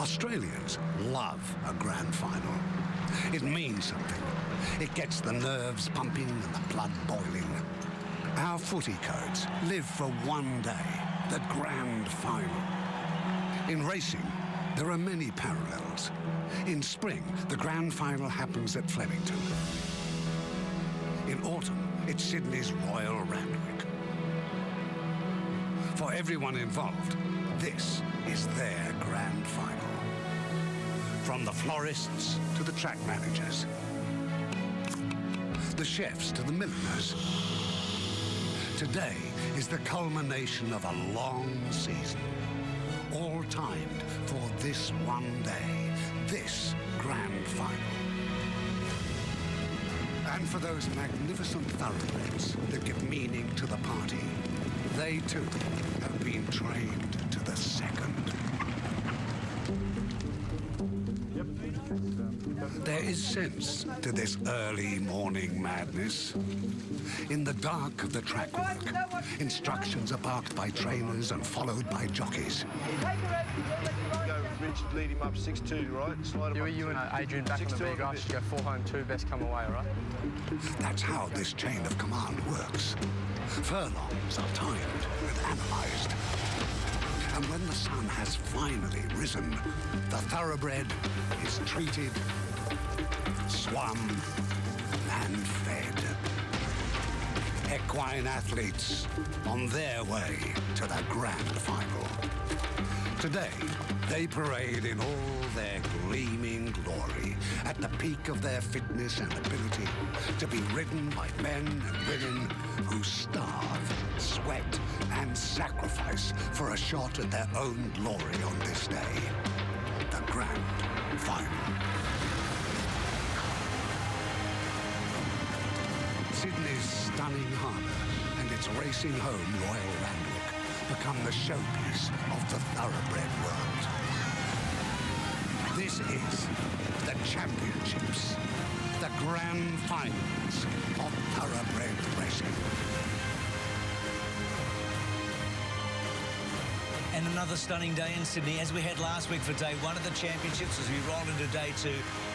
Australians love a grand final. It means something. It gets the nerves pumping and the blood boiling. Our footy codes live for one day, the grand final. In racing, there are many parallels. In spring, the grand final happens at Flemington. In autumn, it's Sydney's Royal Randwick. For everyone involved, this is their grand final. From the florists to the track managers, the chefs to the milliners. Today is the culmination of a long season, all timed for this one day, this grand final. And for those magnificent thoroughbreds that give meaning to the party, they too have been trained to the second. There is sense to this early morning madness. In the dark of the track work, instructions are barked by trainers and followed by jockeys. Go Richard, lead him up 6-2, right? Slide him You and Adrian back on the big grass, you go 4 home, 2 best come away, right? That's how this chain of command works. Furlongs are timed and analysed. And when the sun has finally risen, the thoroughbred is treated, swum, and fed. Equine athletes on their way to the grand final. Today, they parade in all their gleaming glory, at the peak of their fitness and ability, to be ridden by men and women who starve, sweat, and sacrifice for a shot at their own glory on this day, the grand final. Sydney's stunning harbour and its racing home, Royal Randwick, become the showpiece of the thoroughbred world. This is the championships, the grand finals of thoroughbred racing. And another stunning day in Sydney, as we had last week for day 1 of the championships, as we roll into day 2,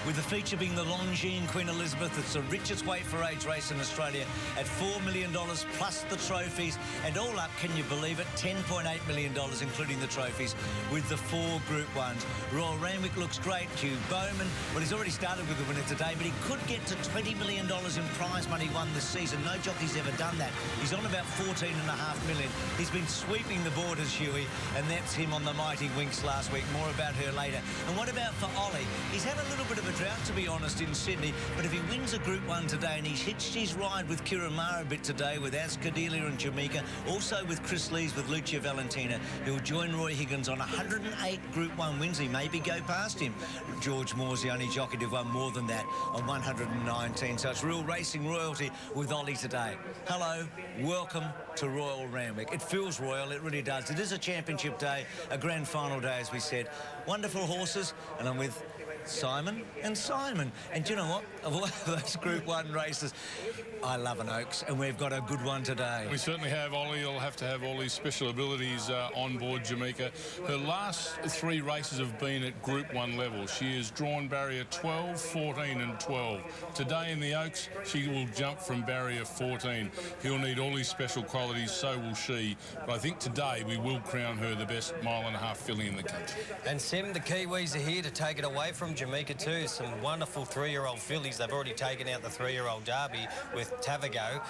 with the feature being the Longines Queen Elizabeth. It's the richest weight for age race in Australia at $4 million plus the trophies. And all up, can you believe it, $10.8 million, including the trophies, with the 4 Group 1s. Royal Randwick looks great. Hugh Bowman, well, he's already started with the winner today, but he could get to $20 million in prize money won this season. No jockey's ever done that. He's on about $14.5 million. He's been sweeping the borders, Hughie, and that's him on the Mighty Winks last week. More about her later. And what about for Ollie? He's had a little bit of a drought, to be honest, in Sydney, but if he wins a Group 1 today, and he's hitched his ride with Kiramara a bit today, with Ascadelia and Jamaica, also with Chris Lees, with Lucia Valentina, he'll join Roy Higgins on 108 Group 1 wins. He maybe go past him. George Moore's the only jockey to have won more than that on 119. So it's real racing royalty with Ollie today. Hello, welcome to Royal Randwick. It feels royal, it really does. It is a championship day, a grand final day, as we said. Wonderful horses, and I'm with Simon and Simon. And do you know what? Of all those Group 1 races, I love an Oaks, and we've got a good one today. We certainly have. Ollie will have to have all these special abilities on board Jamaica. Her last 3 races have been at Group 1 level. She has drawn barrier 12, 14 and 12. Today in the Oaks, she will jump from barrier 14. He'll need all these special qualities, so will she. But I think today we will crown her the best 1.5 mile filly in the country. And Sim, the Kiwis are here to take it away from Jamaica too. Some wonderful 3-year-old fillies. They've already taken out the 3-year-old Derby with Tavago.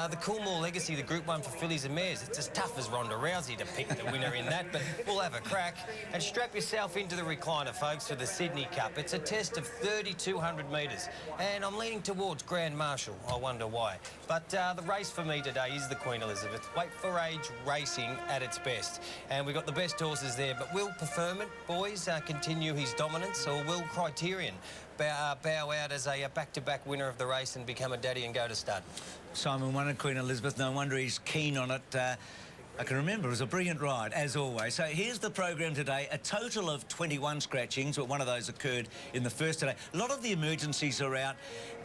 The Coolmore Legacy, the Group 1 for fillies and mares. It's as tough as Ronda Rousey to pick the winner in that, but we'll have a crack. And strap yourself into the recliner, folks, for the Sydney Cup. It's a test of 3,200 metres, and I'm leaning towards Grand Marshal. I wonder why. But the race for me today is the Queen Elizabeth. Weight for age racing at its best. And we've got the best horses there, but will Preferment, boys, continue his dominance, or will Criterion bow out as a back-to-back winner of the race and become a daddy and go to stud? Simon won at Queen Elizabeth. No wonder he's keen on it. I can remember. It was a brilliant ride, as always. So here's the program today. A total of 21 scratchings, but one of those occurred in the first today. A lot of the emergencies are out,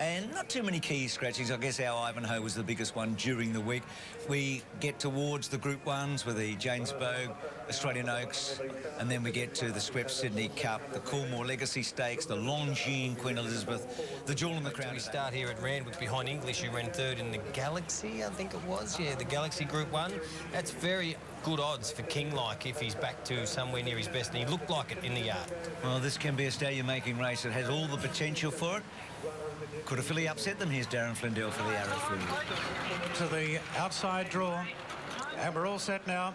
and not too many key scratchings. I guess our Ivanhoe was the biggest one during the week. We get towards the Group 1s with the James Bogue, Australian Oaks, and then we get to the Swept Sydney Cup, the Coolmore Legacy Stakes, the Longines Queen Elizabeth, the Jewel in the Crown. We start here at Randwick behind English, who ran third in the Galaxy, I think it was. Yeah, the Galaxy Group 1. That's very good odds for Kinglike if he's back to somewhere near his best, and he looked like it in the yard. Well, this can be a stallion-making race. It has all the potential for it. Could a filly upset them? Here's Darren Flindell for the Arrowfield. To the outside draw, and we're all set now.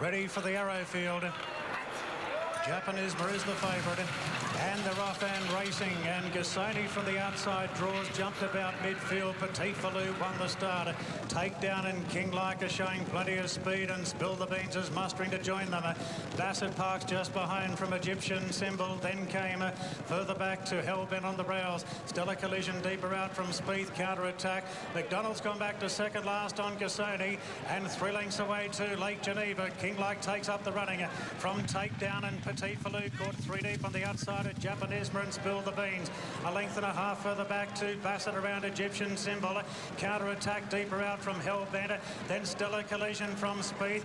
Ready for the Arrowfield. Japanisma is the favourite, and they're off and racing, and Gasoni from the outside draws, jumped about midfield. Petit Falou won the start. Takedown and Kinglike are showing plenty of speed, and Spill the Beans is mustering to join them. Bassett Park's just behind from Egyptian Symbol, then came further back to Hellbent on the rails. Stellar Collision deeper out from Spieth, counter-attack. McDonald's gone back to second last on Gasoni, and 3 lengths away to Lake Geneva. Kinglike takes up the running from Takedown, and Petit Falou caught 3 deep on the outside at Japanisma and Spill the Beans. A length and a half further back to Bassett around Egyptian Symbol. Counter-attack deeper out from Hellbent. Then Stellar Collision from Spieth.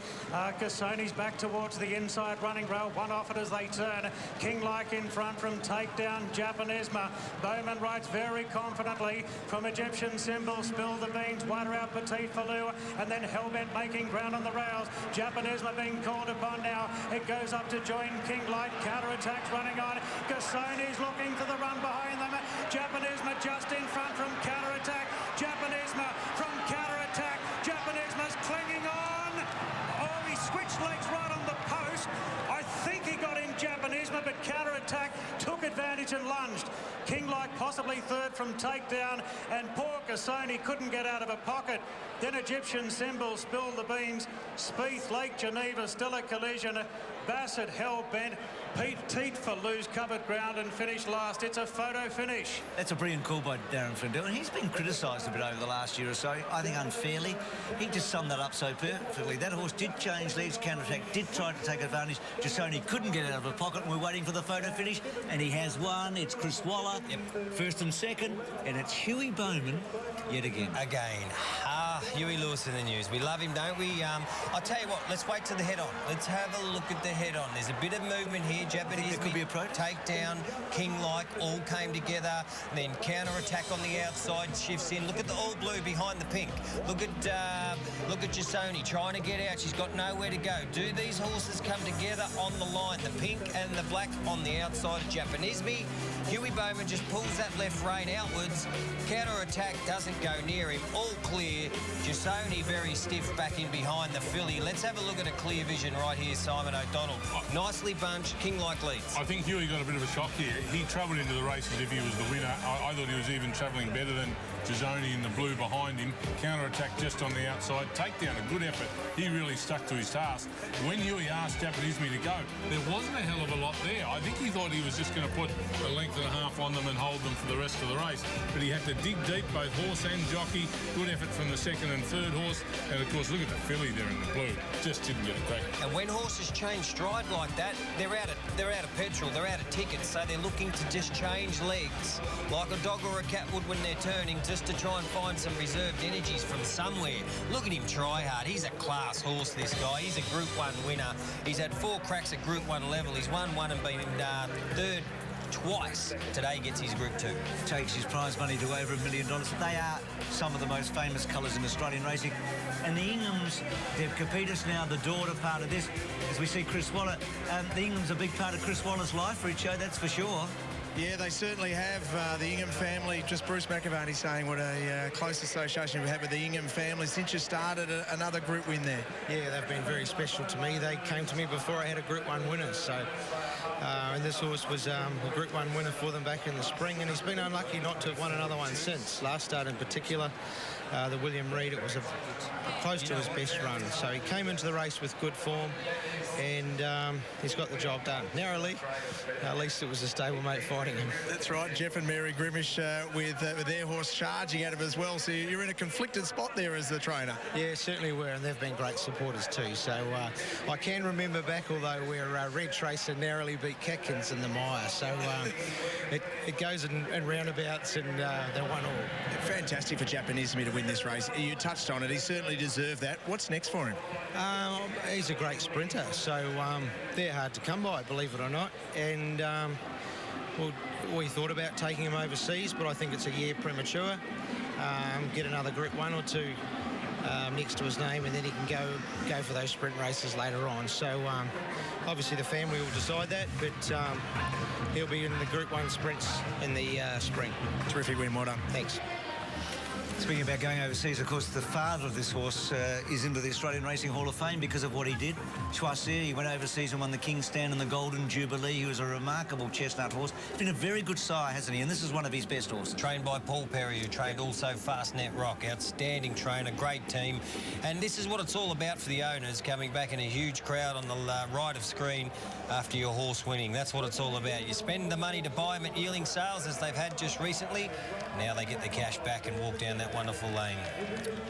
Gasoni's back towards the inside running rail. One off it as they turn. Kinglike in front from Takedown, Japanisma. Bowman rides very confidently from Egyptian Symbol. Spill the Beans, wider out Petit Falou, and then Hellbent making ground on the rails. Japanisma being called upon now. It goes up to join Kinglike. Counter-attacks running on. Gasoni's looking for the run behind them. Japanisma just in front from counter-attack. Japanisma from counter-attack. Japanisma's clinging on. Oh, he switched legs right on the post. I think he got in Japanisma, but counter-attack took advantage and lunged. Kinglike possibly third from Takedown, and poor Gasoni couldn't get out of a pocket. Then Egyptian Symbol, Spill the Beans, Spieth, Lake Geneva, Stellar Collision, Bassett, Hellbent, Petit Falou's covered ground and finished last. It's a photo finish. That's a brilliant call by Darren Flindell, and he's been criticised a bit over the last year or so, I think unfairly. He just summed that up so perfectly. That horse did change leads, counter-attack, did try to take advantage. Jasoni couldn't get out of the pocket, and we're waiting for the photo finish, and he has won. It's Chris Waller, first and second, and it's Huey Bowman yet again. Huey Lewis in the news. We love him, don't we? I'll tell you what, let's wait to the head-on. Let's have a look at the head-on. There's a bit of movement here. Japanese could be approached. Takedown, Kinglike, all came together. Then counter-attack on the outside, shifts in. Look at the all blue behind the pink. Look at Jasoni trying to get out. She's got nowhere to go. Do these horses come together on the line? The pink and the black on the outside of Japanisme. Huey Bowman just pulls that left rein outwards. Counter-attack doesn't go near him. All clear. Jasoni very stiff back in behind the filly. Let's have a look at a clear vision right here, Simon O'Donnell. Nicely bunched. Kinglike leads. I think Huey got a bit of a shock here. He travelled into the race as if he was the winner. I thought he was even travelling better than Jasoni in the blue behind him. Counter-attack just on the outside. Takedown, a good effort. He really stuck to his task. When Huey asked Japanisme to go, there wasn't a hell of a lot there. I think he thought he was just going to put a length and a half on them and hold them for the rest of the race. But he had to dig deep, both horse and jockey. Good effort from the second and third horse. And, of course, look at the filly there in the blue. Just didn't get a crack. And when horses change stride like that, they're out of petrol, they're out of tickets, so they're looking to just change legs, like a dog or a cat would when they're turning, just to try and find some reserved energies from somewhere. Look at him try hard. He's a class horse, this guy. He's a Group 1 winner. He's had 4 cracks at Group 1 level. He's won one and been third twice. Today gets his Group 2. Takes his prize money to over $1 million. They are some of the most famous colours in Australian racing. And the Inghams, Deb Capitas now, the daughter part of this, as we see Chris Waller. The Inghams a big part of Chris Waller's life, Richo, that's for sure. Yeah, they certainly have. The Ingham family, just Bruce McAvaney saying what a close association we've had with the Ingham family since you started another Group win there. Yeah, they've been very special to me. They came to me before I had a Group 1 winner, so... and this horse was a Group 1 winner for them back in the spring, and he's been unlucky not to have won another one since. Last start in particular, the William Reid, it was close to his best run. So he came into the race with good form, and he's got the job done. Narrowly, at least it was a stablemate fighting him. That's right, Jeff and Mary Grimish with their horse charging at him as well. So you're in a conflicted spot there as the trainer. Yeah, certainly were, and they've been great supporters too. So I can remember back, although where Red Tracer narrowly beat Catkins in the mire. So it goes in roundabouts, and they won all. Fantastic for Japanisme to win this race. You touched on it. He certainly deserved that. What's next for him? He's a great sprinter, so they're hard to come by, believe it or not. And well, we thought about taking him overseas, but I think it's a year premature. Get another Group 1 or 2 next to his name, and then he can go for those sprint races later on. So obviously the family will decide that, but he'll be in the Group 1 sprints in the spring. Terrific win, well done. Thanks. Speaking about going overseas, of course, the father of this horse is into the Australian Racing Hall of Fame because of what he did. Choisir, he went overseas and won the King's Stand and the Golden Jubilee. He was a remarkable chestnut horse. He's been a very good sire, hasn't he? And this is one of his best horses. Trained by Paul Perry, who trained also Fastnet Rock. Outstanding trainer, great team. And this is what it's all about for the owners, coming back in a huge crowd on the right of screen after your horse winning. That's what it's all about. You spend the money to buy them at yearling sales, as they've had just recently. Now they get the cash back and walk down that wonderful lane.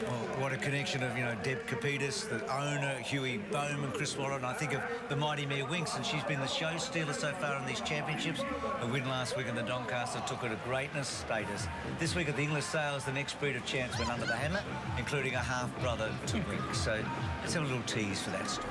Well, what a connection of, Deb Capitas, the owner, Huey Bowman, Chris Waller, and I think of the mighty Mare Winks, and she's been the show stealer so far in these championships. A win last week in the Doncaster took her to greatness status. This week at the English Sales, the next breed of champs went under the hammer, including a half-brother to Winks. So let's have a little tease for that story.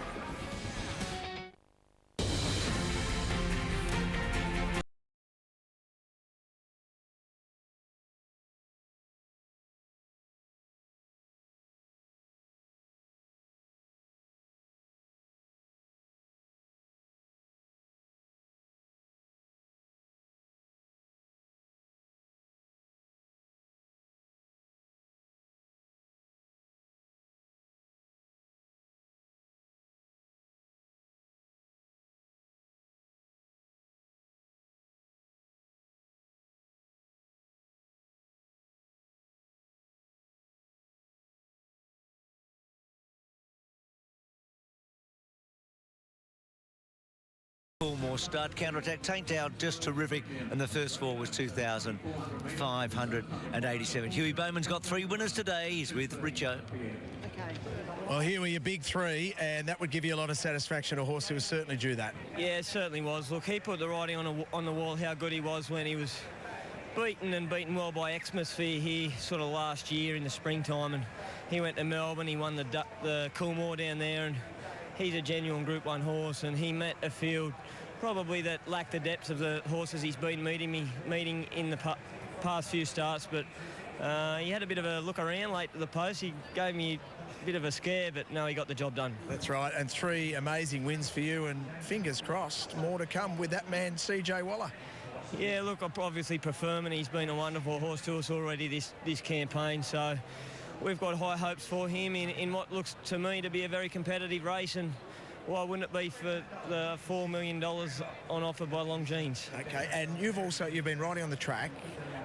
More start, counter-attack, tanked out just terrific, and the first score was 2,587. Huey Bowman's got 3 winners today. He's with Richo. Well, here were your big 3, and that would give you a lot of satisfaction. A horse who was certainly due that. Yeah, it certainly was. Look, he put the writing on the wall how good he was when he was beaten well by Exmosphere here sort of last year in the springtime, and he went to Melbourne. He won the Coolmore down there, and he's a genuine Group 1 horse, and he met a field probably that lacked the depth of the horses he's been meeting in the past few starts, but he had a bit of a look around late to the post. He gave me a bit of a scare, but no, he got the job done. That's right, and 3 amazing wins for you, and fingers crossed, more to come with that man, CJ Waller. Yeah, look, I obviously prefer him, and he's been a wonderful horse to us already this campaign, so we've got high hopes for him in what looks to me to be a very competitive race, and why wouldn't it be for the $4 million on offer by Longines? Okay, and you've been riding on the track.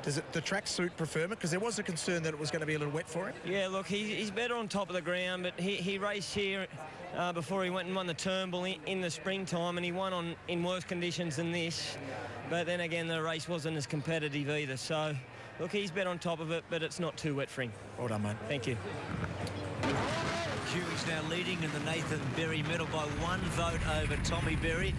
Does the track suit preferment? Because there was a concern that it was going to be a little wet for him. Yeah, look, he's better on top of the ground, but he raced here before he went and won the Turnbull in the springtime, and he won in worse conditions than this. But then again, the race wasn't as competitive either. So, look, he's better on top of it, but it's not too wet for him. Well done, mate. Thank you. Huey's now leading in the Nathan Berry medal by 1 vote over Tommy Berry.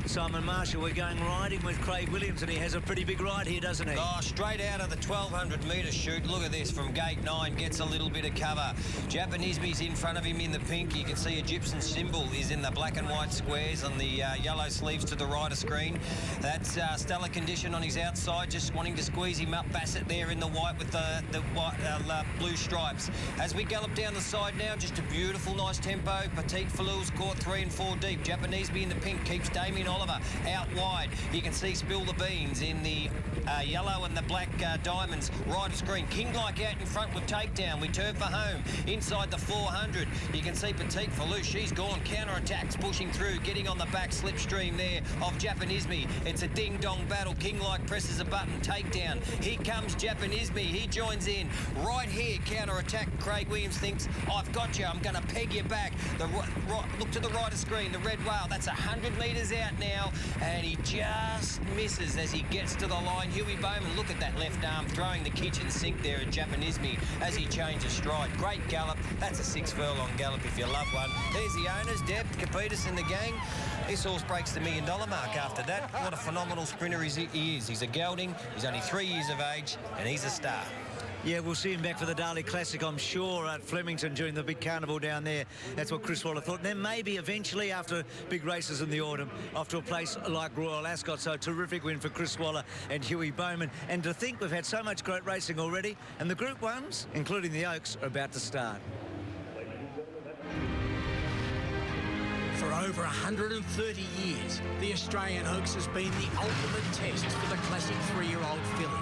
Simon Marshall, we're going riding with Craig Williams, and he has a pretty big ride here, doesn't he? Oh, straight out of the 1,200-metre chute. Look at this, from gate 9, gets a little bit of cover. Japanisme's in front of him in the pink. You can see Egyptian symbol is in the black and white squares on the yellow sleeves to the right of screen. That's stellar condition on his outside, just wanting to squeeze him up. Bassett there in the white with the white, blue stripes. As we gallop down the side now, just a beautiful, nice tempo. Petite Falu's caught 3 and 4 deep. Japanese in the pink keeps Damien Oliver out wide. You can see Spill the Beans in the yellow and the black diamonds right of screen. King-like out in front with takedown. We turn for home inside the 400. You can see Petite Falu. She's gone. Counter-attacks pushing through, getting on the back slipstream there of Japanisme. It's a ding-dong battle. King-like presses a button. Takedown. Here comes Japanisme. He joins in. Right here, counter-attack. Craig Williams thinks, I've got you. I'm going to peg you back. Look to the right of screen. The red whale. That's 100 metres out now. And he just misses as he gets to the line. Huey Bowman, look at that left arm throwing the kitchen sink there at Japanisme as he changes stride. Great gallop. That's a 6 furlong gallop if you love one. There's the owners, Deb, Capitas and the gang. This horse breaks the $1 million mark after that. What a phenomenal sprinter he is. He's a gelding. He's only 3 years of age and he's a star. Yeah, we'll see him back for the Darley Classic, I'm sure, at Flemington during the big carnival down there. That's what Chris Waller thought. And then maybe eventually, after big races in the autumn, off to a place like Royal Ascot. So a terrific win for Chris Waller and Huey Bowman. And to think we've had so much great racing already, and the Group 1s, including the Oaks, are about to start. For over 130 years, the Australian Oaks has been the ultimate test for the classic 3-year-old filly.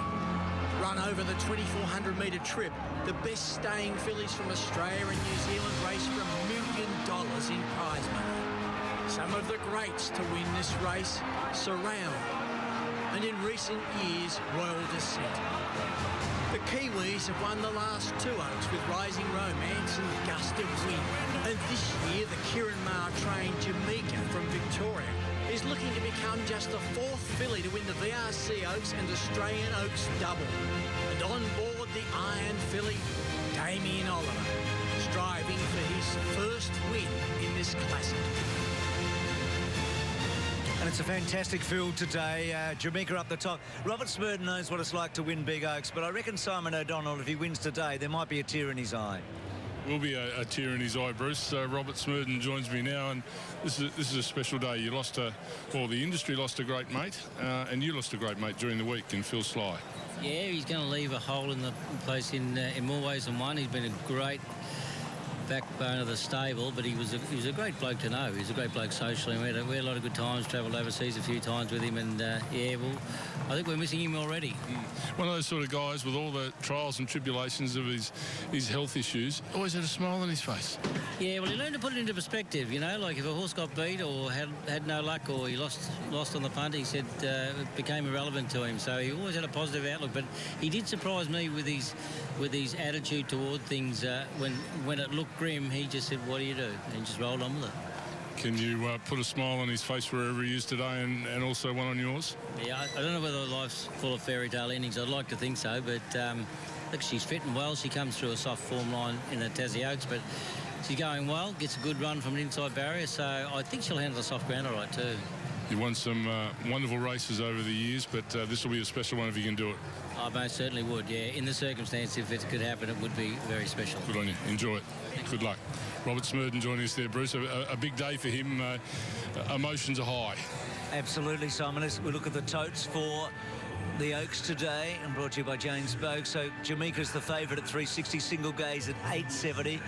Run over the 2,400-metre trip, the best staying fillies from Australia and New Zealand race for $1 million in prize money. Some of the greats to win this race, Surround, and in recent years, Royal Descent. The Kiwis have won the last 2 Oaks with Rising Romance and Gust of Wind. And this year, the Kieran Maher-trained Jamaica from Victoria is looking to become just the 4th filly to win the VRC Oaks and Australian Oaks double. And on board the Iron filly, Damien Oliver, striving for his first win in this classic. And it's a fantastic field today. Jamaica up the top. Robert Smurden knows what it's like to win big Oaks, but I reckon Simon O'Donnell, if he wins today, there might be a tear in his eye. Will be a tear in his eye, Bruce. Robert Smurden joins me now, and this is a special day. You lost the industry lost a great mate, and you lost a great mate during the week in Phil Sly. Yeah, he's going to leave a hole in the place in more ways than one. He's been a great backbone of the stable, but he was a great bloke to know. He was a great bloke socially. We had a lot of good times, travelled overseas a few times with him, and yeah, well, I think we're missing him already. One of those sort of guys with all the trials and tribulations of his health issues, always had a smile on his face. Yeah, well, he learned to put it into perspective, you know, like if a horse got beat or had no luck or he lost on the punt, he said it became irrelevant to him. So he always had a positive outlook, but he did surprise me with his attitude toward things. When it looked grim, he just said, what do you do? And he just rolled on with it. Can you put a smile on his face wherever he is today and also one on yours? Yeah, I don't know whether life's full of fairy tale endings. I'd like to think so, but look, she's fitting well. She comes through a soft form line in the Tassie Oaks, but she's going well, gets a good run from an inside barrier, so I think she'll handle the soft ground all right too. You won some wonderful races over the years, but this will be a special one if you can do it. I most certainly would, yeah. In the circumstance, if it could happen, it would be very special. Good on you. Enjoy it. Good luck. Robert Smurden joining us there, Bruce. A big day for him. Emotions are high. Absolutely, Simon. Let's look at the totes for the Oaks today, and brought to you by James Bogue. So Jamaica's the favourite at 360, single gaze at 870.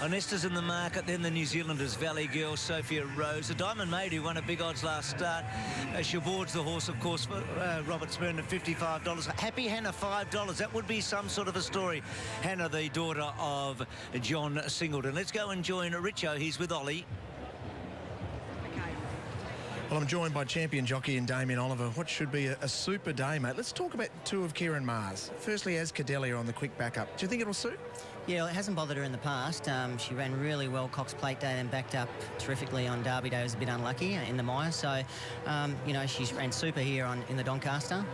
Onesta's in the market, then the New Zealanders, Valley Girl, Sophia Rose. A Diamond Maid who won a big odds last start. She boards the horse, of course, for Robert Smurden at $55. Happy Hannah, $5. That would be some sort of a story. Hannah, the daughter of John Singleton. Let's go and join Richo. He's with Ollie. Well, I'm joined by champion jockey and Damien Oliver. What should be a super day, mate. Let's talk about 2 of Kieran Maher's. Firstly, as Cadelia on the quick backup. Do you think it'll suit? Yeah, well, it hasn't bothered her in the past. She ran really well Cox Plate Day and backed up terrifically on Derby Day. Was a bit unlucky in the mire. So, you know, she's ran super here in the Doncaster.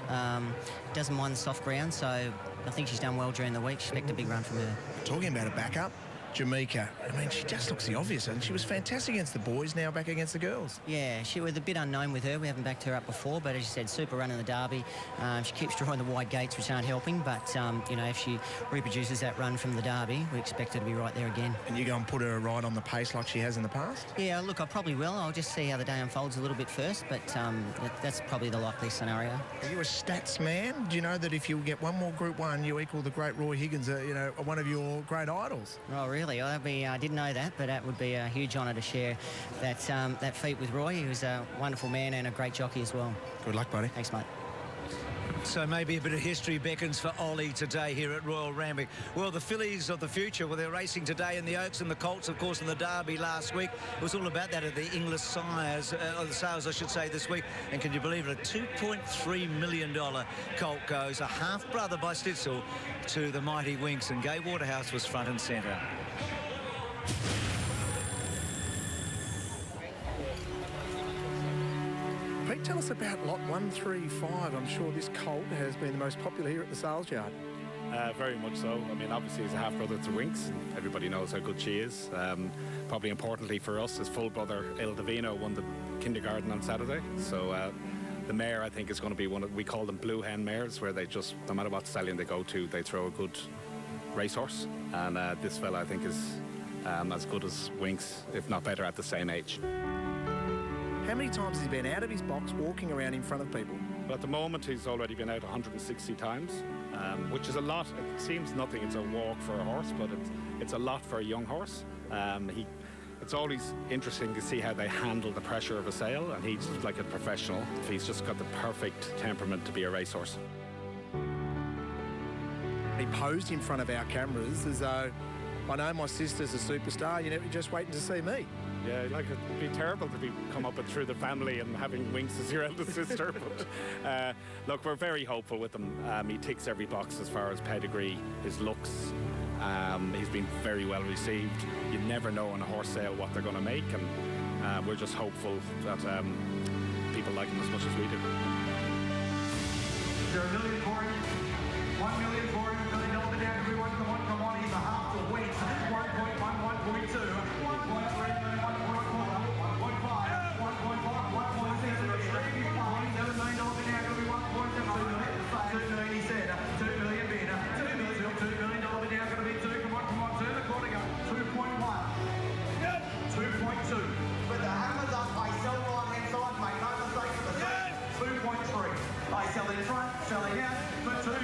Doesn't mind the soft ground, so I think she's done well during the week. Expect a big run from her. Talking about a backup, Jamaica. I mean, she just looks the obvious, and she was fantastic against the boys, now back against the girls. Yeah, she was a bit unknown with her. We haven't backed her up before, but as you said, super run in the Derby. She keeps drawing the wide gates, which aren't helping, but, you know, if she reproduces that run from the Derby, we expect her to be right there again. And you go and put her right on the pace like she has in the past? Yeah, look, I probably will. I'll just see how the day unfolds a little bit first, but that's probably the likely scenario. Are you a stats man? Do you know that if you get one more Group 1, you equal the great Roy Higgins, you know, one of your great idols? Oh, really? really. I didn't know that, but that would be a huge honour to share that feat with Roy, who's a wonderful man and a great jockey as well. Good luck, buddy. Thanks, mate. So maybe a bit of history beckons for Ollie today here at Royal Randwick. Well, the fillies of the future, well, they're racing today in the Oaks and the Colts, of course, in the Derby last week. It was all about that at the English sires, or the sales, I should say, this week. And can you believe it? A $2.3 million colt goes, a half-brother by Stitzel, to the mighty Winks. And Gai Waterhouse was front and centre. Pete, tell us about lot 135. I'm sure this colt has been the most popular here at the sales yard. Very much so. I mean, obviously, he's a half-brother to Winks, and everybody knows how good she is. Probably importantly for us, his full brother, Il Divino, won the kindergarten on Saturday. So the mare, I think, is going to be one of, we call them blue hen mares, where they just, no matter what stallion they go to, they throw a good racehorse. And this fella, I think, is as good as Winks, if not better, at the same age. How many times has he been out of his box walking around in front of people? Well, at the moment, he's already been out 160 times, which is a lot. It seems nothing. It's a walk for a horse, but it's a lot for a young horse. It's always interesting to see how they handle the pressure of a sale, and he's like a professional. He's just got the perfect temperament to be a racehorse. He posed in front of our cameras as though, I know my sister's a superstar, you're just waiting to see me. Yeah, like it'd be terrible to be come up and through the family and having Winks as your eldest sister. But look, we're very hopeful with him. He ticks every box as far as pedigree, his looks. He's been very well received. You never know on a horse sale what they're going to make, and we're just hopeful that people like him as much as we do. Is there $1 million for him? $1 million for him. $1 million over there. Everyone, come on. He's a half to wait. 1.1, 1.2, 1.3. Selling front, selling out for 2.3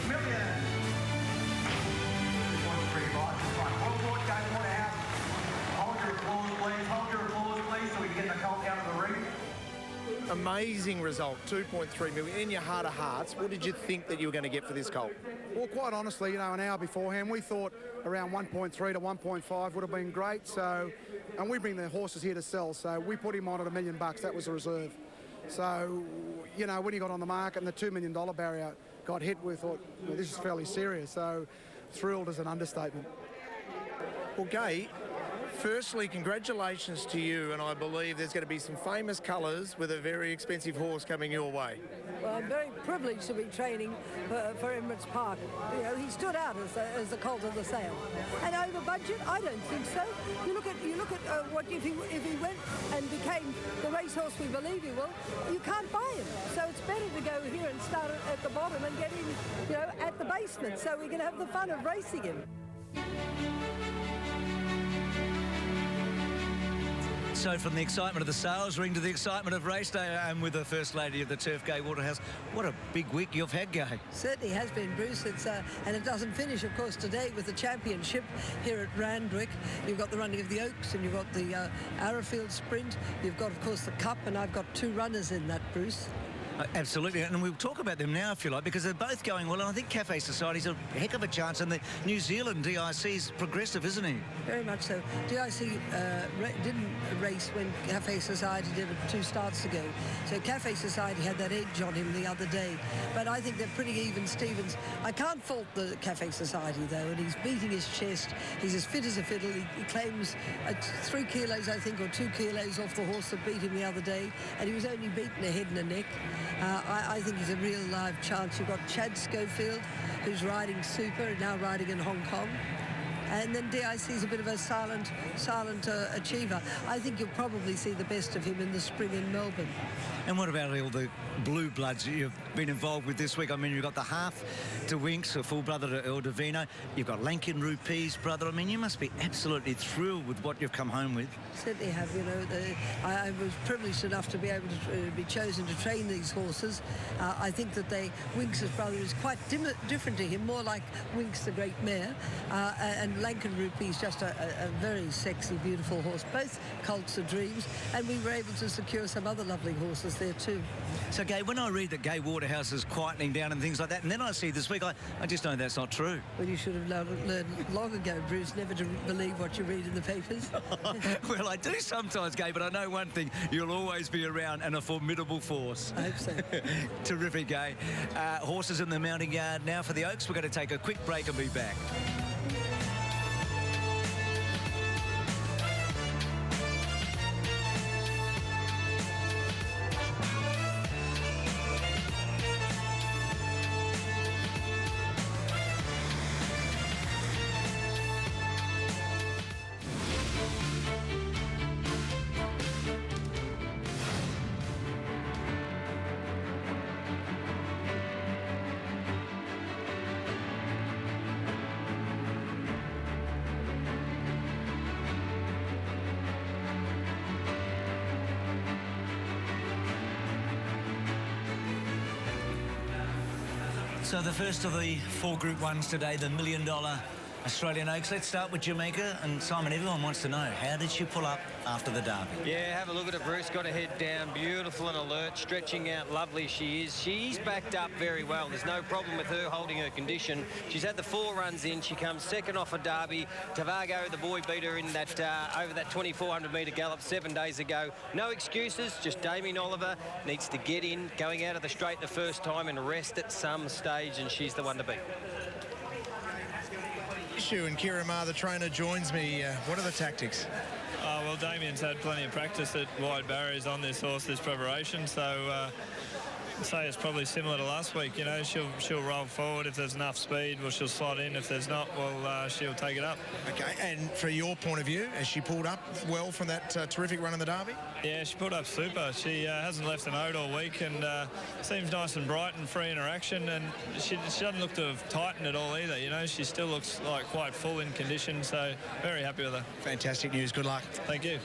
million. 2.3 right. Well bought, Gai Waterhouse. Hold your applause, please, so we can get the colt out of the ring. Amazing result, 2.3 million. In your heart of hearts, what did you think that you were going to get for this colt? Well, quite honestly, an hour beforehand, we thought around 1.3 to 1.5 would have been great. So, and we bring the horses here to sell, so we put him on at $1 million. That was a reserve. So, when he got on the market and the $2 million barrier got hit, we thought, well, this is fairly serious. So, thrilled is an understatement. Well, Gai, firstly, congratulations to you, and I believe there's going to be some famous colours with a very expensive horse coming your way. Well, I'm very privileged to be training for Emirates Park. He stood out as the colt of the sale. And over budget, I don't think so. You look at what if he went and became the racehorse we believe he will, you can't buy him. So it's better to go here and start at the bottom and get him, at the basement, so we can have the fun of racing him. So from the excitement of the sales ring to the excitement of race day, I'm with the First Lady of the Turf, Gai Waterhouse. What a big week you've had, Gai. Certainly has been, Bruce. And it doesn't finish, of course, today with the championship here at Randwick. You've got the running of the Oaks and you've got the ARROWFIELD Sprint. You've got, of course, the Cup, and I've got 2 runners in that, Bruce. Absolutely, and we'll talk about them now if you like, because they're both going well, and I think Cafe Society's a heck of a chance, and the New Zealand DIC's progressive, isn't he? Very much so. DIC didn't race when Cafe Society did it 2 starts ago, so Cafe Society had that edge on him the other day, but I think they're pretty even Stevens. I can't fault the Cafe Society though, and he's beating his chest. He's as fit as a fiddle. He claims 3 kilos, I think, or 2 kilos off the horse that beat him the other day, and he was only beaten a head and a neck. I think he's a real live chance. You've got Chad Schofield, who's riding super and now riding in Hong Kong. And then DIC's a bit of a silent achiever. I think you'll probably see the best of him in the spring in Melbourne. And what about all the blue bloods you've been involved with this week? I mean, you've got the half to Winks, a full brother to Il Divino. You've got Lankin Rupee's brother. I mean, you must be absolutely thrilled with what you've come home with. Certainly have. I was privileged enough to be able to be chosen to train these horses. I think that Winks' brother is quite different to him, more like Winks, the great mare. And Lankan Rupee is just a very sexy, beautiful horse. Both colts are dreams, and we were able to secure some other lovely horses there too. So, Gay, when I read that Gay Waterhouse is quietening down and things like that, and then I see this week, I just know that's not true. Well, you should have learned long ago, Bruce, never to believe what you read in the papers. Well, I do sometimes, Gay, but I know one thing, you'll always be around and a formidable force. I hope so. Terrific, Gay. Horses in the mounting yard now for the Oaks. We're going to take a quick break and be back. So the first of the 4 Group 1s today, the $1 million Australian Oaks. Let's start with Jamaica. And Simon, everyone wants to know, how did she pull up after the Derby? Yeah, have a look at it, Bruce. Got her head down, beautiful and alert, stretching out, lovely she is. She's backed up very well. There's no problem with her holding her condition. She's had the 4 runs in. She comes second off a Derby. Tavago, the boy, beat her in that over that 2,400-metre gallop 7 days ago. No excuses, just Damien Oliver needs to get in, going out of the straight the first time and rest at some stage, and she's the one to beat. And Kira Ma, the trainer, joins me. What are the tactics? Well, Damien's had plenty of practice at wide barriers on this horse, this preparation, so I'd say it's probably similar to last week. You know, she'll roll forward if there's enough speed. Well, she'll slot in. If there's not, well, she'll take it up. Okay, and for your point of view, has she pulled up well from that terrific run in the Derby? Yeah, she pulled up super. She hasn't left a note all week and seems nice and bright and free in her action, and she doesn't look to have tightened at all either. You know, she still looks like quite full in condition, so very happy with her. Fantastic news. Good luck. Thank you.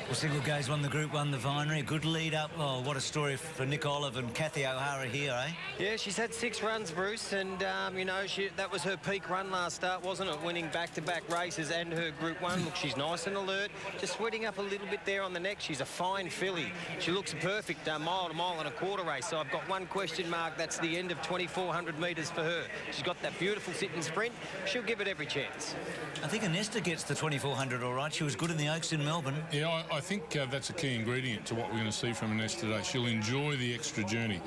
Well, Single Gaze won the Group 1, the Vinery. Good lead up. Oh, what a story for Nick Olive and Kathy O'Hara here, eh? Yeah, she's had 6 runs, Bruce, and, you know, that was her peak run last start, wasn't it? Winning back-to-back races and her Group 1. Look, she's nice and alert. Just sweating up a little bit there on the neck. She's a fine filly. She looks perfect mile to mile and a quarter race. So I've got one question mark. That's the end of 2,400 metres for her. She's got that beautiful sitting sprint. She'll give it every chance. I think Anesta gets the 2,400 all right. She was good in the Oaks in Melbourne. Yeah, I think that's a key ingredient to what we're going to see from Anesta today. She'll enjoy the extra journey.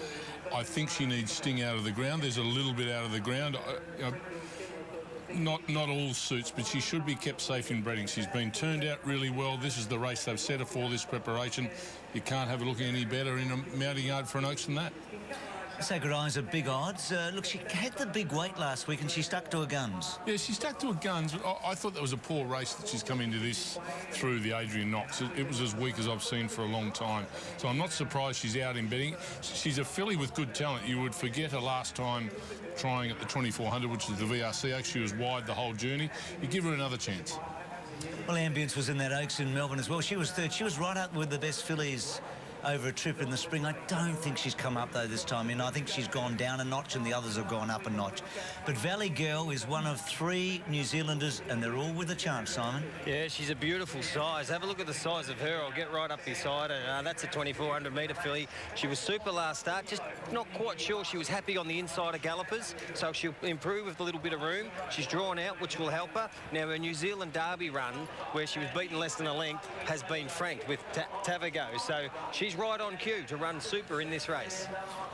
I think she needs sting out of the ground. There's a little bit out of the ground. Not all suits, but she should be kept safe in breeding. She's been turned out really well. This is the race they've set her for, this preparation. You can't have it looking any better in a mounting yard for an Oaks than that. Sacred Eyes are big odds. Look, she had the big weight last week and she stuck to her guns. Yeah, she stuck to her guns. I thought that was a poor race that she's come into this through the Adrian Knox. It was as weak as I've seen for a long time. So I'm not surprised she's out in betting. She's a filly with good talent. You would forget her last time trying at the 2,400, which is the VRC Oaks. She was wide the whole journey. You give her another chance. Well, Ambience was in that Oaks in Melbourne as well. She was third. She was right up with the best fillies over a trip in the spring. I don't think she's come up, though, this time. I think she's gone down a notch and the others have gone up a notch. But Valley Girl is one of 3 New Zealanders, and they're all with a chance, Simon. Yeah, she's a beautiful size. Have a look at the size of her. I'll get right up beside her. That's a 2,400-metre filly. She was super last start. Just not quite sure she was happy on the inside of gallopers, so she'll improve with a little bit of room. She's drawn out, which will help her. Now, her New Zealand Derby run, where she was beaten less than a length, has been franked with Tavago. So she's right on cue to run super in this race.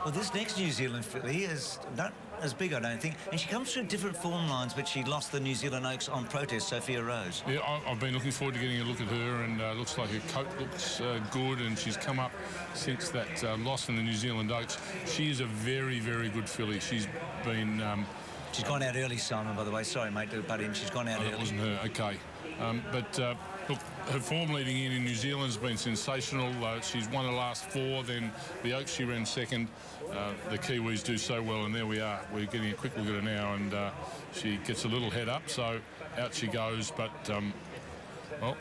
Well, this next New Zealand filly is not as big, I don't think, and she comes through different form lines, but she lost the New Zealand Oaks on protest, Sophia Rose. Yeah, I've been looking forward to getting a look at her, and looks like her coat looks good, and she's come up since that loss in the New Zealand Oaks. She is a very, very good filly. She's been... She's gone out early, Simon, by the way. Sorry, mate, to butt in. She's gone out early. It wasn't her, okay. Look, her form leading in New Zealand's been sensational. She's won her last 4, then the Oaks she ran second. The Kiwis do so well, and there we are. We're getting a quick look at her now, and she gets a little head up, so out she goes. But, well,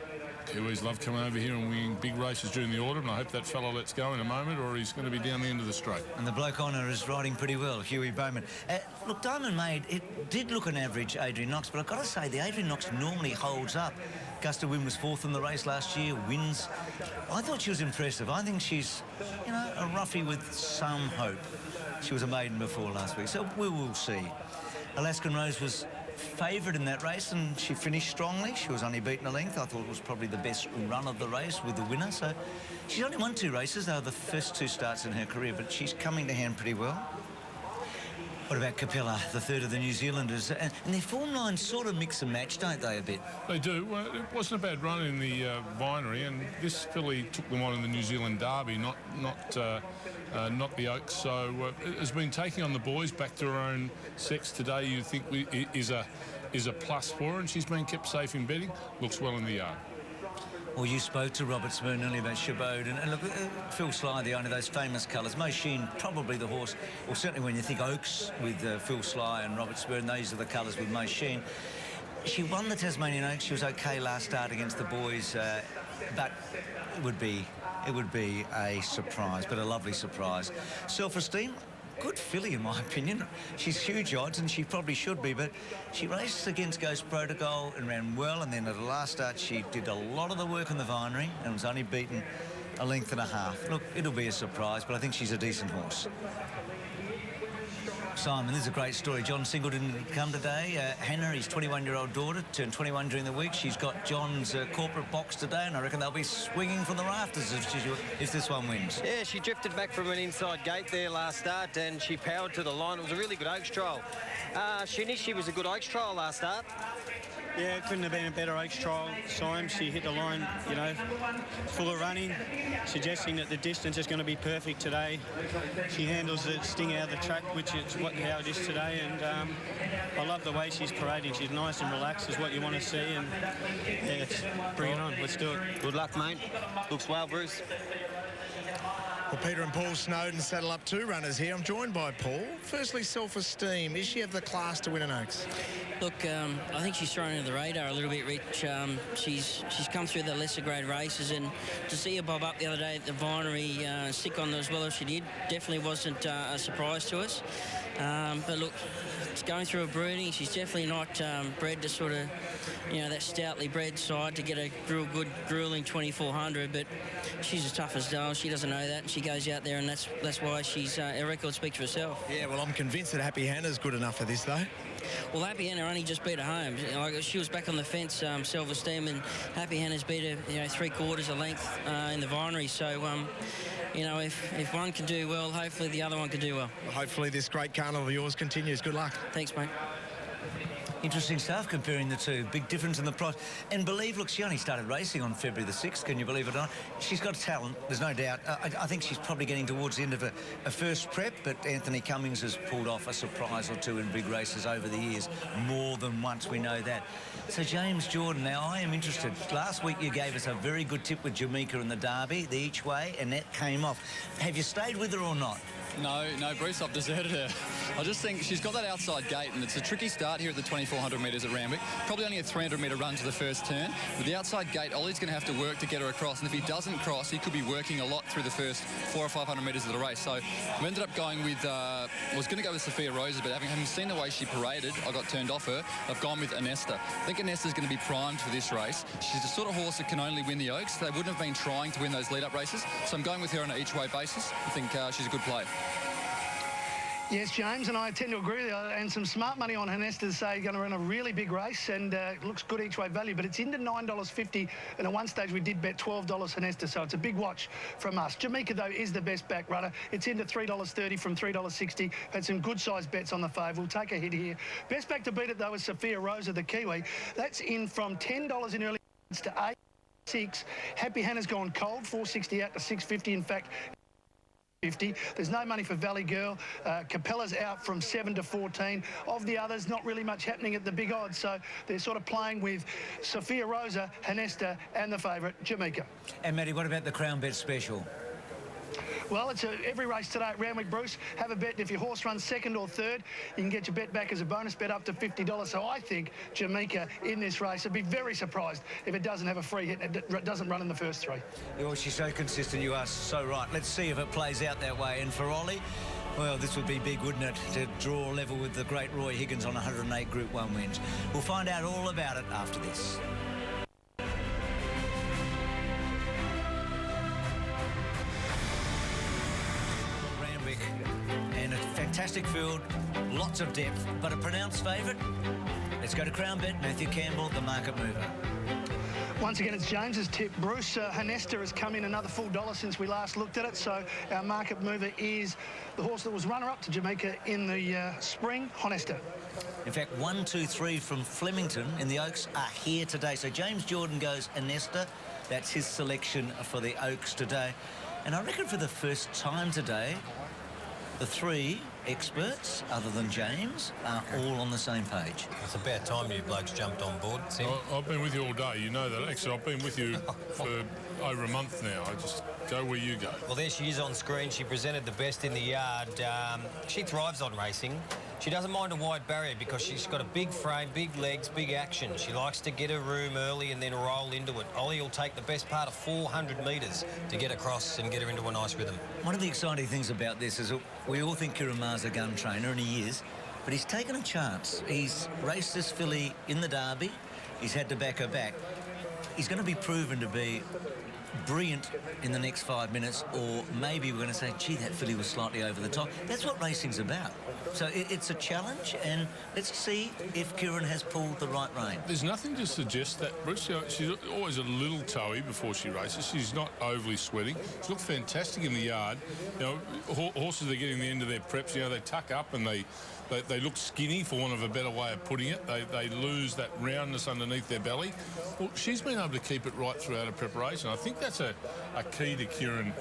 Kiwis love coming over here and winning big races during the autumn. I hope that fella lets go in a moment, or he's going to be down the end of the straight. And the bloke on her is riding pretty well, Huey Bowman. Look, Diamond Maid, it did look an average Adrian Knox, but I've got to say, the Adrian Knox normally holds up. Gusta Wynn was 4th in the race last year, wins. I thought she was impressive. I think she's, you know, a roughie with some hope. She was a maiden before last week, so we will see. Alaskan Rose was favourite in that race, and she finished strongly. She was only beaten a length. I thought it was probably the best run of the race with the winner. So she's only won 2 races. They were the first 2 starts in her career, but she's coming to hand pretty well. What about Capella, the third of the New Zealanders? And their form lines sort of mix and match, don't they, a bit? They do. Well, it wasn't a bad run in the Vinery, and this filly took them on in the New Zealand Derby, not the Oaks. So it has been taking on the boys back to her own sex today. You think is a plus for her, and she's been kept safe in betting. Looks well in the yard. Well, you spoke to Robert Smyrn earlier about Chabot, and look, Phil Sly, the owner of those famous colours. Mo Sheen, probably the horse, or certainly when you think Oaks with Phil Sly and Robert Smyrn, those are the colours with Mo Sheen. She won the Tasmanian Oaks. She was okay last start against the boys, but it would be a surprise, but a lovely surprise. Self-esteem. Good filly, in my opinion. She's huge odds, and she probably should be, but she raced against Ghost Protocol and ran well, and then at the last start she did a lot of the work in the Vinery and was only beaten a length and a half. Look, it'll be a surprise, but I think she's a decent horse. Simon, this is a great story. John Singleton didn't come today. Hannah, his 21-year-old daughter, turned 21 during the week. She's got John's corporate box today, and I reckon they'll be swinging from the rafters if this one wins. Yeah, she drifted back from an inside gate there last start, and she powered to the line. It was a really good Oaks trial. She was a good Oaks trial last start. Yeah, it couldn't have been a better Oaks trial, Simon. She hit the line, you know, full of running, suggesting that the distance is going to be perfect today. She handles the sting out of the track, which is how it is today, and I love the way she's parading. She's nice and relaxed, is what you want to see, and yeah, bring it on. Let's do it. Good luck, mate. Looks well, Bruce. Well, Peter and Paul Snowden saddle up 2 runners here. I'm joined by Paul. Firstly, self-esteem. Is she have the class to win an Oaks? Look, I think she's thrown under the radar a little bit, Rich. She's come through the lesser grade races, and to see her bob up the other day at the Vinery, stick on as well as she did, definitely wasn't a surprise to us. But look, it's going through a brooding. She's definitely not bred to sort of, you know, that stoutly bred side to get a real good grueling 2400. But she's as tough as nails. She doesn't know that, and she goes out there, and that's why she's her record speaks for herself. Yeah, well, I'm convinced that Happy Hannah's good enough for this, though. Well, Happy Hannah only just beat her home. She was back on the fence, self-esteem, and Happy Hannah's beat her, you know, 3/4 a length in the Vinery. So, you know, if one can do well, hopefully the other one can do well. Hopefully this great carnival of yours continues. Good luck. Thanks, mate. Interesting stuff comparing the two. Big difference in the price. And believe, look, she only started racing on February the 6th, can you believe it or not? She's got talent, there's no doubt. I think she's probably getting towards the end of a first prep, but Anthony Cummings has pulled off a surprise or two in big races over the years. More than once, we know that. So James Jordan, now I am interested. Last week you gave us a very good tip with Jamaica in the Derby, the each way, and that came off. Have you stayed with her or not? No, Bruce, I've deserted her. I just think she's got that outside gate, and it's a tricky start here at the 2,400 metres at Randwick. Probably only a 300-metre run to the first turn. With the outside gate, Ollie's going to have to work to get her across, and if he doesn't cross, he could be working a lot through the first 400 or 500 metres of the race. So we ended up going with, was going to go with Sophia Rosa, but having seen the way she paraded, I got turned off her. I've gone with Anesta. I think Anesta's going to be primed for this race. She's the sort of horse that can only win the Oaks. They wouldn't have been trying to win those lead-up races, so I'm going with her on an each-way basis. I think she's a good play. Yes, James, and I tend to agree with you. And some smart money on Hanesta to say going to run a really big race, and it looks good each way value, but it's into $9.50, and at one stage we did bet $12 Hanesta, so it's a big watch from us. Jamaica, though, is the best back runner. It's into $3.30 from $3.60. Had some good sized bets on the fave. We'll take a hit here. Best back to beat it, though, is Sophia Rosa, the Kiwi. That's in from $10 in early to $8.6. Happy Hannah's gone cold, $4.60 out to $6.50. In fact, $50. There's no money for Valley Girl. Capella's out from 7 to 14. Of the others, not really much happening at the big odds, so they're sort of playing with Sophia Rosa, Hanesta, and the favourite, Jamaica. And Matty, what about the Crown Bet special? Well, it's every race today at Randwick, Bruce. Have a bet, and if your horse runs second or third, you can get your bet back as a bonus bet up to $50. So I think Jamaica in this race, I'd be very surprised if it doesn't have a free hit and it doesn't run in the first three. Well, she's so consistent, you are so right. Let's see if it plays out that way. And for Ollie, well, this would be big, wouldn't it, to draw level with the great Roy Higgins on 108 Group 1 wins. We'll find out all about it after this. Randwick, and a fantastic field, lots of depth, but a pronounced favourite. Let's go to Crown Bet. Matthew Campbell, the market mover. Once again, it's James's tip. Bruce, Hanesta has come in another full $1 since we last looked at it. So our market mover is the horse that was runner-up to Jamaica in the spring, Hanesta. In fact, 1, 2, 3 from Flemington in the Oaks are here today. So James Jordan goes Hanesta. That's his selection for the Oaks today. And I reckon for the first time today, the three experts, other than James, are all on the same page. It's about time you blokes jumped on board, Tim. I've been with you all day. You know that. Actually, I've been with you for over a month now. I just go where you go. Well, there she is on screen. She presented the best in the yard. She thrives on racing. She doesn't mind a wide barrier because she's got a big frame, big legs, big action. She likes to get her room early and then roll into it. Ollie will take the best part of 400 metres to get across and get her into a nice rhythm. One of the exciting things about this is that we all think Kieran Maher's a gun trainer, and he is, but he's taken a chance. He's raced this filly in the Derby. He's had to back her back. He's going to be proven to be brilliant in the next 5 minutes, or maybe we're going to say, gee, that filly was slightly over the top. That's what racing's about. So it's a challenge, and let's see if Kieran has pulled the right rein. There's nothing to suggest that, Bruce. She's always a little toey before she races. She's not overly sweating. She looked fantastic in the yard. You know, horses are getting the end of their preps. You know, they tuck up and they look skinny, for want of a better way of putting it. They lose that roundness underneath their belly. Well, she's been able to keep it right throughout her preparation. I think that's a key to Kieran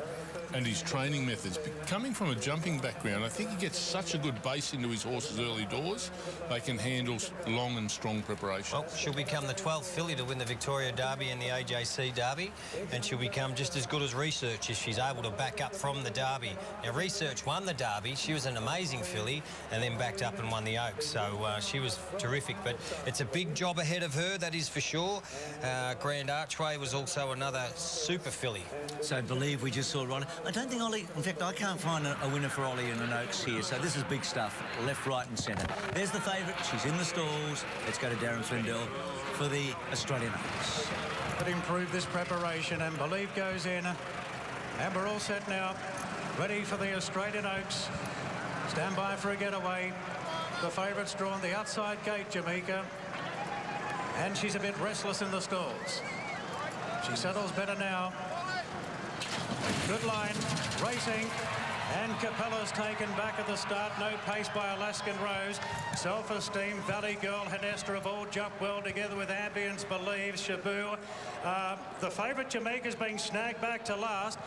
and his training methods. Coming from a jumping background, I think he gets such a good base into his horses early doors. They can handle long and strong preparation. Well, she'll become the 12th filly to win the Victoria Derby and the AJC Derby, and she'll become just as good as Research if she's able to back up from the Derby. Now, Research won the Derby. She was an amazing filly and then backed up and won the Oaks. So she was terrific, but it's a big job ahead of her, that is for sure. Grand Archway was also another super filly. So Believe we just saw Ronnie. I don't think Ollie, in fact, I can't find a winner for Ollie in an Oaks here, so this is big stuff, left, right and centre. There's the favourite, she's in the stalls. Let's go to Darren Flindell for the Australian Oaks. Could improve this preparation, and Believe goes in. And we're all set now, ready for the Australian Oaks. Stand by for a getaway. The favourite's drawn the outside gate, Jamaica. And she's a bit restless in the stalls. She settles better now. Good line, racing, and Capella's taken back at the start. No pace by Alaskan Rose. Self-Esteem, Valley Girl, Hanesta have all jumped well together with Ambience, Believe, Shabu. The favourite Jamaica's being snagged back to last.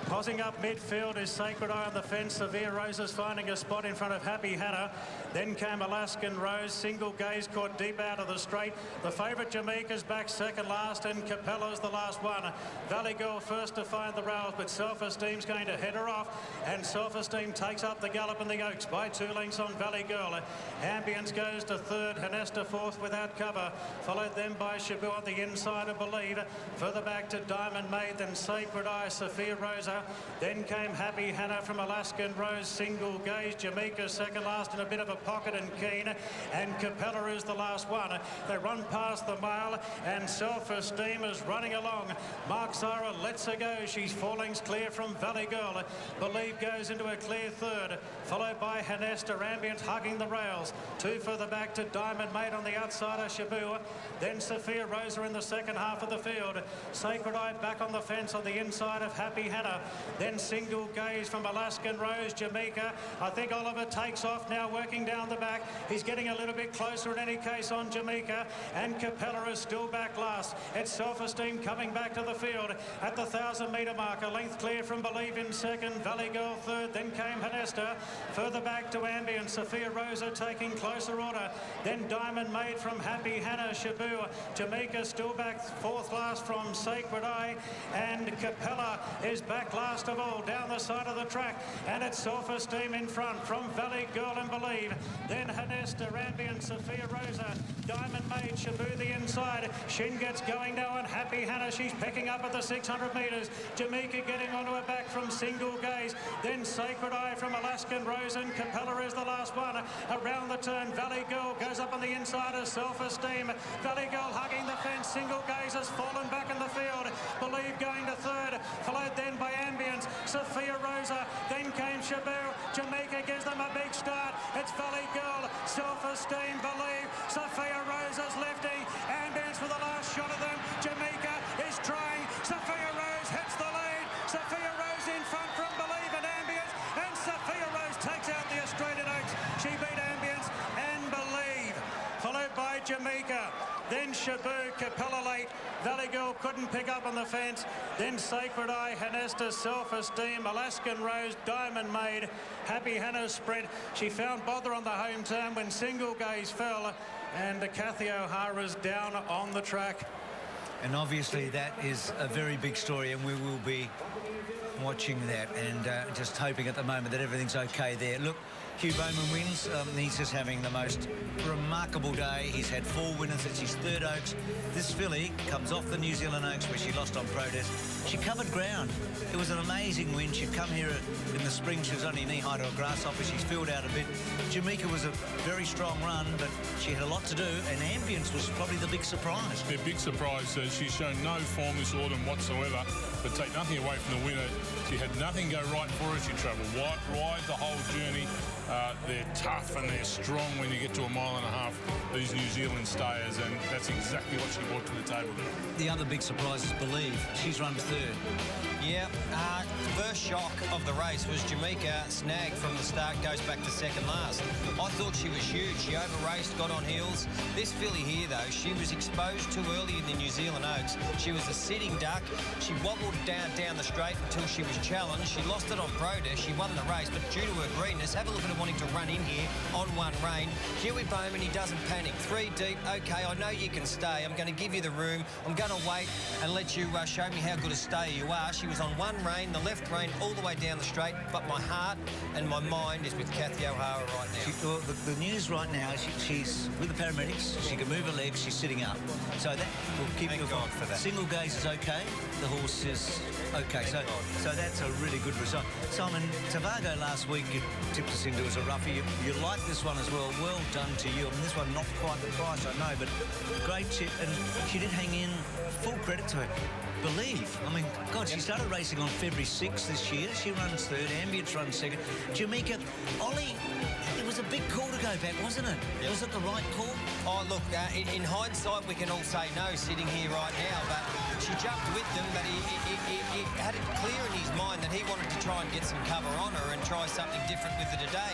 Posing up midfield is Sacred Eye on the fence. Severe Roses finding a spot in front of Happy Hannah. Then came Alaskan Rose. Single Gaze caught deep out of the straight. The favourite Jamaica's back second last, and Capella's the last one. Valley Girl first to find the rails, but Self-Esteem's going to head her off, and Self-Esteem takes up the gallop in the Oaks by 2 lengths on Valley Girl. Ambience goes to third, Hanesta fourth without cover, followed then by Shabu on the inside of Believe. Further back to Diamond Maid, then Sacred Eye, Sophia Rosa. Then came Happy Hannah from Alaskan Rose, Single Gaze, Jamaica second last in a bit of a pocket and keen, and Capella is the last one. They run past the mile, and Self-Esteem is running along. Mark Zara lets her go. She's 4 lengths clear from Valley Girl. Believe goes into a clear third, followed by Hanesta. Ambience hugging the rails. 2 further back to Diamond Maid on the outside of Shabu. Then Sophia Rosa in the second half of the field. Sacred Eye back on the fence on the inside of Happy Hannah. Then Single Gaze from Alaskan Rose, Jamaica. I think Oliver takes off now, working down the back. He's getting a little bit closer in any case on Jamaica, and Capella is still back last. It's Self-Esteem coming back to the field at the 1,000 metre mark. A length clear from Believe in second, Valley Girl third. third. Then came Hanesta. Further back to Ambient. Sophia Rosa taking closer order. Then Diamond Maid from Happy Hannah. Shabu. Jamaica still back fourth last from Sacred Eye. And Capella is back last of all down the side of the track. And it's Self-Esteem in front from Valley Girl and Believe. Then Hanesta, Ambient, Sophia Rosa, Diamond Maid, Shabu the inside. Shin gets going now on Happy Hannah. She's picking up at the 600 metres. Jamaica getting onto her back from Single Gaze. Then Sacred Eye from Alaskan Rose, and Capella is the last one. Around the turn, Valley Girl goes up on the inside of Self-Esteem. Valley Girl hugging the fence. Single Gaze has fallen back in the field. Believe going to third, followed then by Ambience, Sophia Rosa. Then came Shabu. Jamaica gives them a big start. It's Valley Girl, Self-Esteem, Believe. Sophia Rosa's lifting. Ambience for the last shot of them. Jamaica is trying. Sophia Rose hits the lead. Sophia Rose in front from Believe and Ambience. And Sophia Rose takes out the Australian Oaks. She beat Ambience and Believe. Followed by Jamaica. Then Shabu, Capella late. Valley Girl couldn't pick up on the fence. Then Sacred Eye, Hanesta, Self-Esteem, Alaskan Rose, Diamond Maid, Happy Hannah Sprint. She found bother on the home turn when Single Gaze fell. And Kathy O'Hara's down on the track. And obviously that is a very big story, and we will be watching that and just hoping at the moment that everything's okay there. Look, Hugh Bowman wins. He's just having the most remarkable day. He's had 4 winners. It's his 3rd Oaks. This filly comes off the New Zealand Oaks where she lost on protest. She covered ground. It was an amazing win. She'd come here in the spring. She was only knee-high to a grasshopper. She's filled out a bit. Jamaica was a very strong run, but she had a lot to do, and Ambience was probably the big surprise. A big surprise. She's shown no form this autumn whatsoever, but take nothing away from the winner. She had nothing go right for her. She travelled wide the whole journey. They're tough and they're strong when you get to a mile and a half, these New Zealand stayers, and that's exactly what she brought to the table. The other big surprise is Believe. She's run 3rd. Yeah, first shock of the race was Jamaica snagged from the start, goes back to 2nd last. I thought she was huge. She over-raced, got on heels. This filly here, though, she was exposed too early in the New Zealand Oaks. She was a sitting duck. She wobbled down the straight until she was challenged. She lost it on protest. She won the race, but due to her greenness, have a look at her wanting to run in here on one rein. Huey Bowman, he doesn't panic. 3 deep. Okay, I know you can stay. I'm going to give you the room. I'm going to wait and let you show me how good a stayer you are. She was on one rein, the left rein, all the way down the straight, but my heart and my mind is with Kathy O'Hara right now. The news right now, she's with the paramedics. She can move her legs. She's sitting up. So that will keep Thank God for that. Single Gaze is okay. The horse is okay. So that's a really good result. Simon, Tavago last week you tipped us into as a roughie. You like this one as well. Well done to you. I mean, this one not quite the price, I know, but great tip. And she did hang in. Full credit to her. Believe. I mean, God, she started racing on February 6th this year. She runs 3rd. Ambience runs 2nd. Jamaica, Ollie, it was a big call to go back, wasn't it? Yep. Was it the right call? Oh, look, in hindsight, we can all say no sitting here right now, but she jumped with them, but he had it clear in his mind that he wanted to try and get some cover on her and try something different with her today.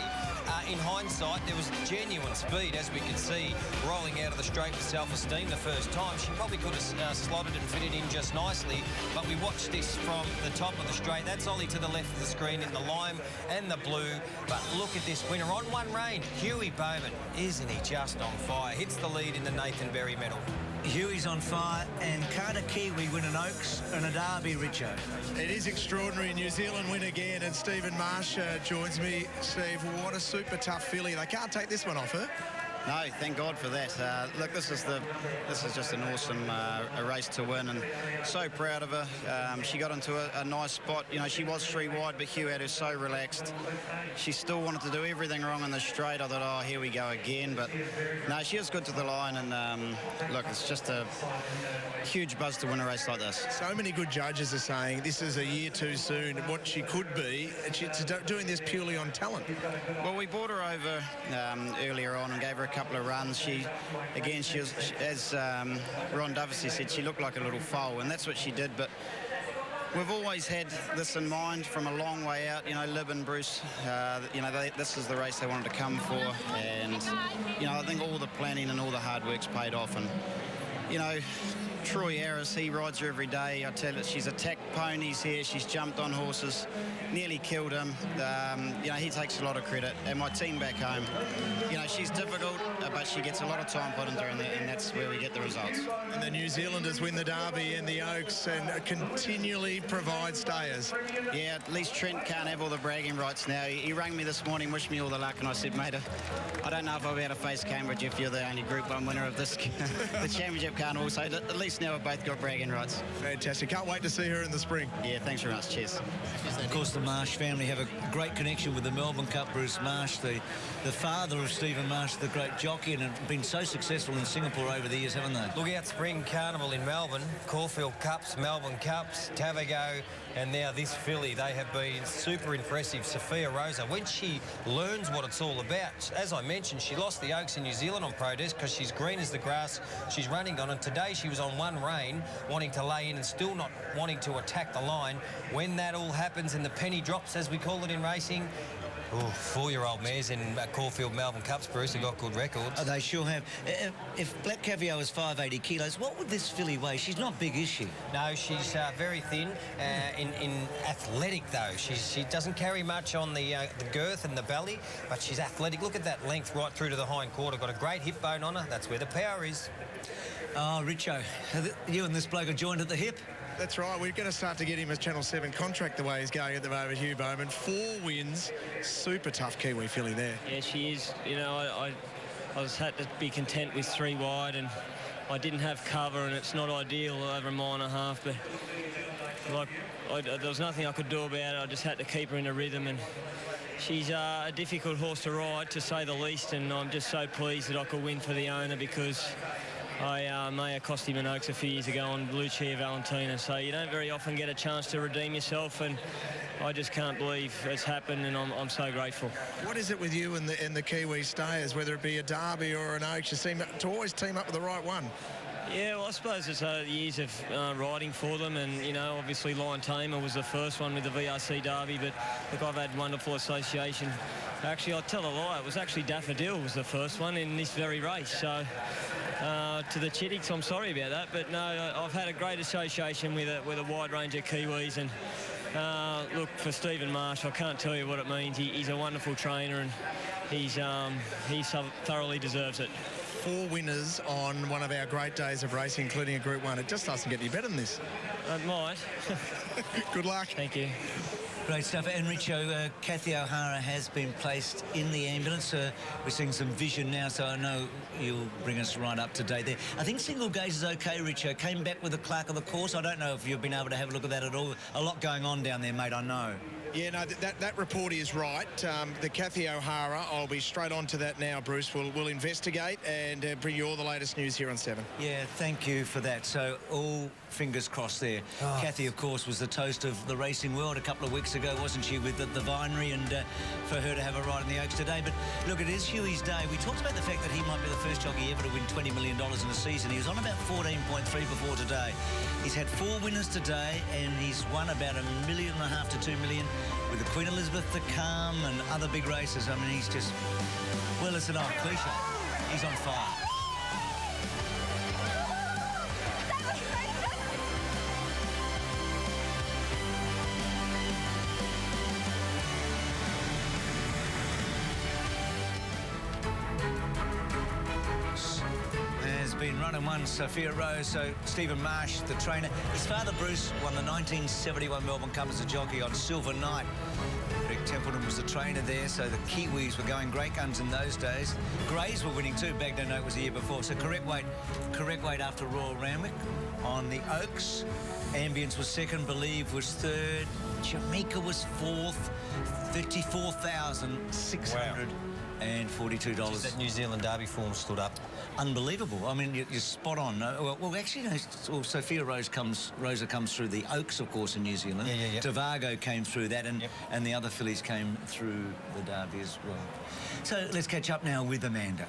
In hindsight, there was genuine speed, as we could see, rolling out of the straight with Self-Esteem the first time. She probably could have slotted and fitted in just nicely, but we watched this from the top of the straight. That's Ollie to the left of the screen in the lime and the blue, but look at this winner on one rein. Huey Bowman, isn't he just on fire? Hits the lead in the Nathan Berry medal. Huey's on fire, and Carter Kiwi win an Oaks and a Derby, Richo. It is extraordinary. New Zealand win again, and Stephen Marsh joins me. Steve, what a super tough filly. They can't take this one off her. No, thank God for that. Look, this is just an awesome race to win, and so proud of her. She got into a nice spot. You know, she was 3 wide, but Hugh had her so relaxed. She still wanted to do everything wrong in the straight. I thought, oh, here we go again. But no, she was good to the line, and look, it's just a huge buzz to win a race like this. So many good judges are saying this is a year too soon, what she could be, and she's doing this purely on talent. Well, we brought her over earlier on and gave her a couple of runs. She was, as Ron Dovesy said, she looked like a little foal, and that's what she did. But we've always had this in mind from a long way out. You know, Lib and Bruce, you know, this is the race they wanted to come for, and you know, I think all the planning and all the hard work's paid off, and you know, Troy Harris, he rides her every day. I tell you, she's attacked ponies here. She's jumped on horses, nearly killed him. You know, he takes a lot of credit. And my team back home, you know, she's difficult, but she gets a lot of time put into her, and that's where we get the results. And the New Zealanders win the Derby and the Oaks and continually provide stayers. Yeah, at least Trent can't have all the bragging rights now. He rang me this morning, wished me all the luck, and I said, mate, I don't know if I'll be able to face Cambridge if you're the only Group 1 winner of this the championship carnival. So at least now we've both got bragging rights. Fantastic. Can't wait to see her in the spring. Yeah, thanks very much. Cheers. Of course, the Marsh family have a great connection with the Melbourne Cup. Bruce Marsh, the father of Stephen Marsh, the great jockey, and have been so successful in Singapore over the years, haven't they? Look out, Spring Carnival in Melbourne, Caulfield Cups, Melbourne Cups, Tavago, and now this filly. They have been super impressive. Sophia Rosa, when she learns what it's all about, as I mentioned, she lost the Oaks in New Zealand on protest because she's green as the grass she's running on, and today she was on one rein, wanting to lay in and still not wanting to attack the line. When that all happens and the penny drops, as we call it in racing, four-year-old mares in Caulfield Melbourne Cups, Bruce, have got good records. Oh, they sure have. If Black Caviar was 580 kilos, what would this filly weigh? She's not big, is she? No, she's very thin. In athletic, though. She doesn't carry much on the girth and the belly, but she's athletic. Look at that length right through to the hind quarter. Got a great hip bone on her. That's where the power is. Oh, Richo, you and this bloke are joined at the hip. That's right. We're going to start to get him a Channel 7 contract the way he's going at the moment, Hugh Bowman. 4 wins. Super tough Kiwi filly there. Yeah, she is. You know, I just had to be content with 3 wide, and I didn't have cover, and it's not ideal over a mile and a half, but like there was nothing I could do about it. I just had to keep her in a rhythm, and she's a difficult horse to ride, to say the least, and I'm just so pleased that I could win for the owner, because I may have cost him an Oaks a few years ago on Lucia Valentina, so you don't very often get a chance to redeem yourself, and I just can't believe it's happened, and I'm so grateful. What is it with you and the Kiwi stayers, whether it be a Derby or an Oaks, you seem to always team up with the right one? Yeah, well, I suppose it's years of riding for them, and, you know, obviously Lion Tamer was the first one with the VRC Derby, but, look, I've had wonderful association. Actually, I'll tell a lie, it was actually Daffodil was the first one in this very race, so to the Chittix, I'm sorry about that, but no, I've had a great association with a wide range of Kiwis, and look, for Stephen Marsh, I can't tell you what it means. He's a wonderful trainer, and he thoroughly deserves it. 4 winners on one of our great days of racing, including a Group 1. It just doesn't get any better than this. It might. Good luck. Thank you. Great stuff. And Richo, Kathy O'Hara has been placed in the ambulance. We're seeing some vision now, so I know you'll bring us right up to date there. I think single gaze is okay, Richo. Came back with the clerk of the course. I don't know if you've been able to have a look at that at all. A lot going on down there, mate, I know. Yeah, no, that report is right. The Kathy O'Hara, I'll be straight on to that now, Bruce. We'll investigate and bring you all the latest news here on 7. Yeah, thank you for that. So all fingers crossed there. Oh. Kathy, of course, was the toast of the racing world a couple of weeks ago, wasn't she, with the Vinery, and for her to have a ride in the Oaks today. But look, it is Huey's day. We talked about the fact that he might be the first jockey ever to win $20 million in a season. He was on about 14.3 before today. He's had 4 winners today, and he's won about $1.5 million to $2 million with the Queen Elizabeth, the Calm, and other big races. I mean, he's just, well, it's an old cliche. He's on fire. Been running one, Sophia Rose, so Stephen Marsh, the trainer. His father, Bruce, won the 1971 Melbourne Cup as a jockey on Silver Night. Greg Templeton was the trainer there, so the Kiwis were going great guns in those days. Greys were winning too. Bagno Note was the year before, so correct weight after Royal Randwick. On the Oaks, Ambience was second, Believe was third, Jamaica was fourth, $34,642. Just that New Zealand Derby form stood up. Unbelievable. I mean, you're spot on. Well, actually, no, Sophia Rosa comes through the Oaks, of course, in New Zealand. Yeah. Tavago came through that, and the other fillies came through the Derby as well. So let's catch up now with Amanda.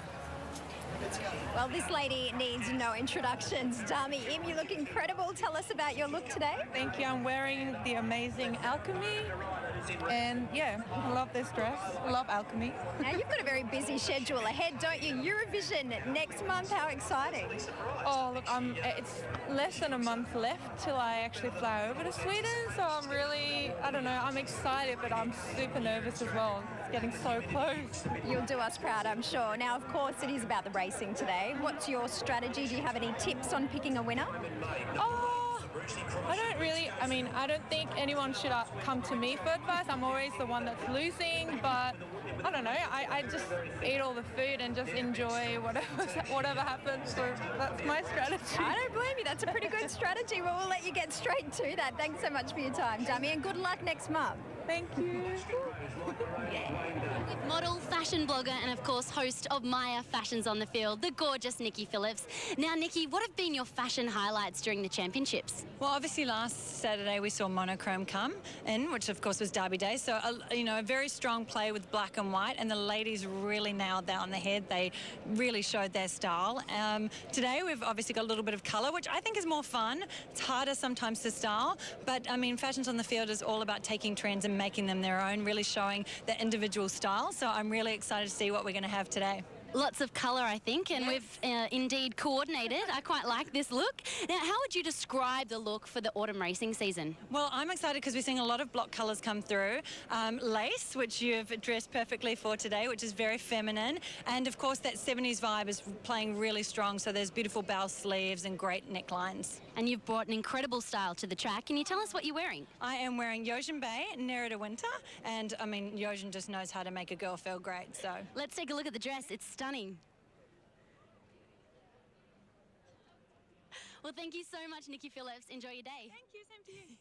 Well, this lady needs no introductions. Dami Im, you look incredible. Tell us about your look today. Thank you. I'm wearing the amazing Alchemy And yeah, I love this dress. I love alchemy. Now, you've got a very busy schedule ahead, don't you? Eurovision next month. How exciting. Oh, look, it's less than a month left till I actually fly over to Sweden, so I'm really, I don't know, I'm excited, but I'm super nervous as well. It's getting so close. You'll do us proud, I'm sure. Now, of course, it is about the racing today. What's your strategy? Do you have any tips on picking a winner? I don't really, I don't think anyone should come to me for advice. I'm always the one that's losing, but I don't know. I just eat all the food and just enjoy whatever happens. So that's my strategy. I don't blame you. That's a pretty good strategy. Well, we'll let you get straight to that. Thanks so much for your time, Dummy, and good luck next month. Thank you. With model, fashion blogger, and of course host of Maya Fashions on the Field, the gorgeous Nikki Phillips. Now, Nikki, what have been your fashion highlights during the championships? Well, obviously last Saturday we saw monochrome come in, which of course was Derby Day. So, a very strong play with black and white, and the ladies really nailed that on the head. They really showed their style. Today we've obviously got a little bit of colour, which I think is more fun. It's harder sometimes to style, but Fashions on the Field is all about taking trends and making them their own, really showing their individual style. So I'm really excited to see what we're going to have today. Lots of colour, I think, and we've indeed coordinated. I quite like this look. Now, how would you describe the look for the autumn racing season? Well, I'm excited because we're seeing a lot of block colours come through. Lace, which you've dressed perfectly for today, which is very feminine. And, of course, that 70s vibe is playing really strong, so there's beautiful bow sleeves and great necklines. And you've brought an incredible style to the track. Can you tell us what you're wearing? I am wearing Yosion Bay Nerida Winter, and, Yosion just knows how to make a girl feel great, so... Let's take a look at the dress. It's stunning. Well, thank you so much, Nikki Phillips. Enjoy your day. Thank you. Same to you.